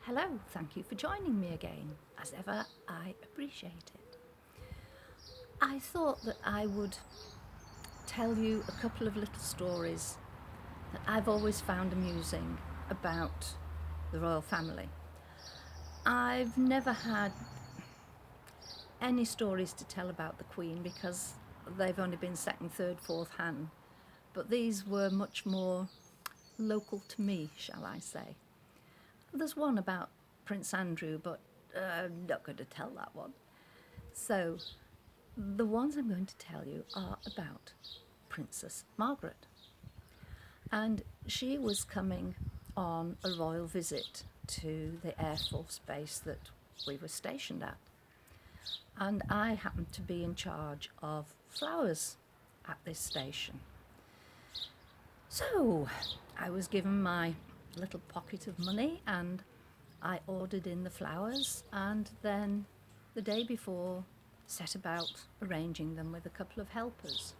Hello, thank you for joining me again. As ever, I appreciate it. I thought that I would tell you a couple of little stories that I've always found amusing about the royal family. I've never had any stories to tell about the Queen because they've only been second, third, fourth hand, but these were much more local to me, shall I say. There's one about Prince Andrew, but I'm not going to tell that one. So, the ones I'm going to tell you are about Princess Margaret. And she was coming on a royal visit to the Air Force base that we were stationed at. And I happened to be in charge of flowers at this station. So I was given my little pocket of money and I ordered in the flowers, and then the day before set about arranging them with a couple of helpers.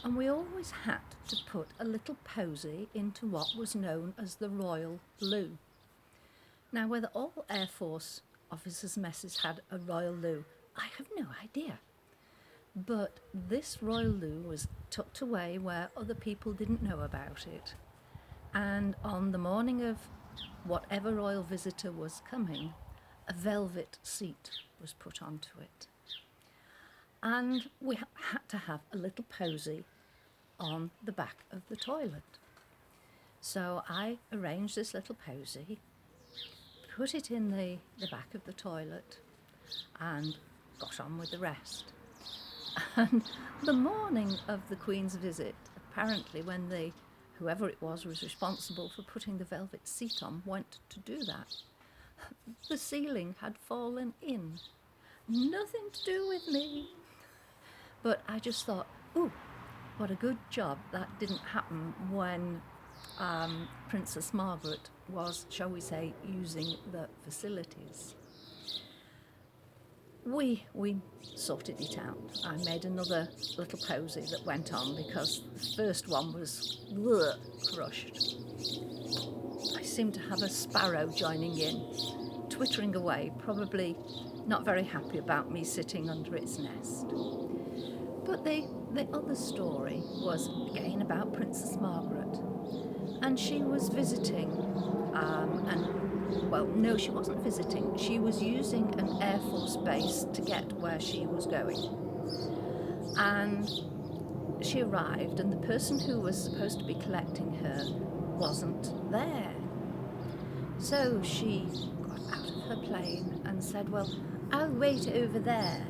And we always had to put a little posy into what was known as the royal loo. Now, whether all Air Force officers' messes had a royal loo, I have no idea. But this royal loo was tucked away where other people didn't know about it. And on the morning of whatever royal visitor was coming, a velvet seat was put onto it. And we had to have a little posy on the back of the toilet. So I arranged this little posy, put it in the back of the toilet, and got on with the rest. And the morning of the Queen's visit, apparently when whoever it was responsible for putting the velvet seat on went to do that, the ceiling had fallen in. Nothing to do with me. But I just thought, ooh, what a good job that didn't happen when Princess Margaret was, shall we say, using the facilities. We sorted it out. I made another little posy that went on because the first one was crushed. I seemed to have a sparrow joining in, twittering away, probably not very happy about me sitting under its nest. But the other story was again about Princess Margaret. And she was visiting, no, she wasn't visiting. She was using an Air Force base to get where she was going. And she arrived, and the person who was supposed to be collecting her wasn't there. So she got out of her plane and said, well, I'll wait over there,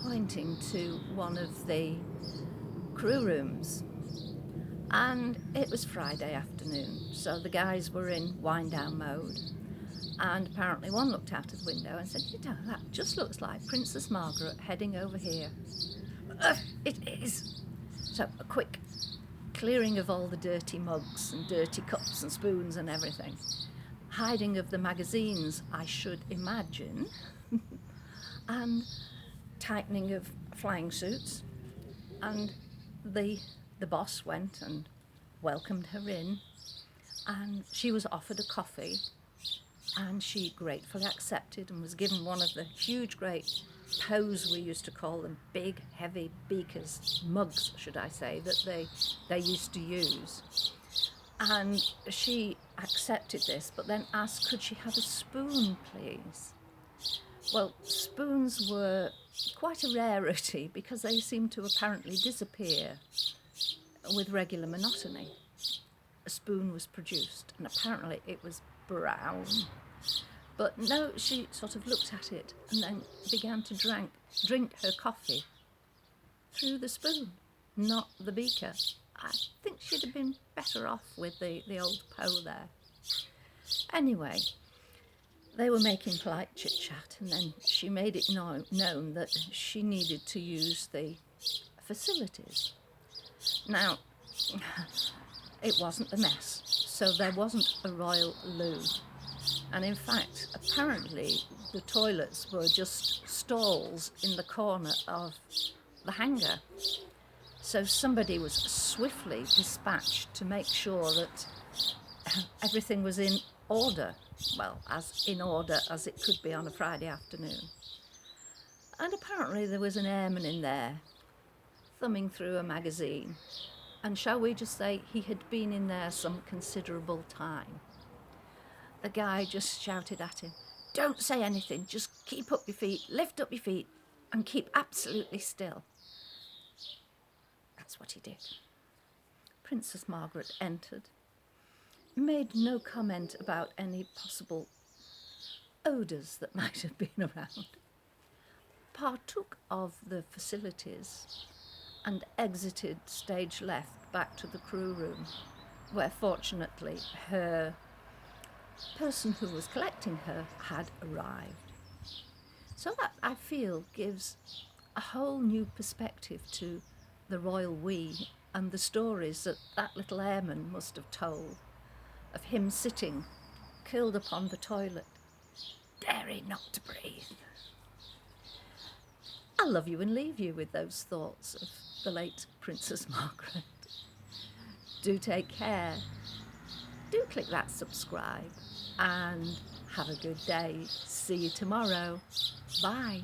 pointing to one of the crew rooms. And it was Friday afternoon, so the guys were in wind-down mode. And apparently one looked out of the window and said, that just looks like Princess Margaret heading over here. It is. So a quick clearing of all the dirty mugs and dirty cups and spoons and everything. Hiding of the magazines, I should imagine. And tightening of flying suits. And the boss went and welcomed her in, and she was offered a coffee, and she gratefully accepted and was given one of the huge great poes, we used to call them, big heavy beakers, mugs should I say, that they used to use. And she accepted this, but then asked, could she have a spoon please? Well, spoons were quite a rarity because they seemed to apparently disappear with regular monotony. A spoon was produced, and apparently it was brown. But no, she sort of looked at it and then began to drink her coffee through the spoon, not the beaker. I think she'd have been better off with the old Poe there. Anyway, they were making polite chit-chat, and then she made it known that she needed to use the facilities. Now, it wasn't a mess, so there wasn't a royal loo. And in fact, apparently, the toilets were just stalls in the corner of the hangar. So somebody was swiftly dispatched to make sure that everything was in order, well, as in order as it could be on a Friday afternoon. And apparently there was an airman in there, thumbing through a magazine, and shall we just say he had been in there some considerable time. The guy just shouted at him, "Don't say anything, just keep up your feet, lift up your feet, and keep absolutely still." That's what he did. Princess Margaret entered, made no comment about any possible odours that might have been around, partook of the facilities, and exited stage left back to the crew room, where fortunately her person who was collecting her had arrived. So that, I feel, gives a whole new perspective to the royal we and the stories that that little airman must have told of him sitting curled upon the toilet, daring not to breathe. I'll love you and leave you with those thoughts of the late Princess Margaret. Do take care. Do click that subscribe and have a good day. See you tomorrow. Bye.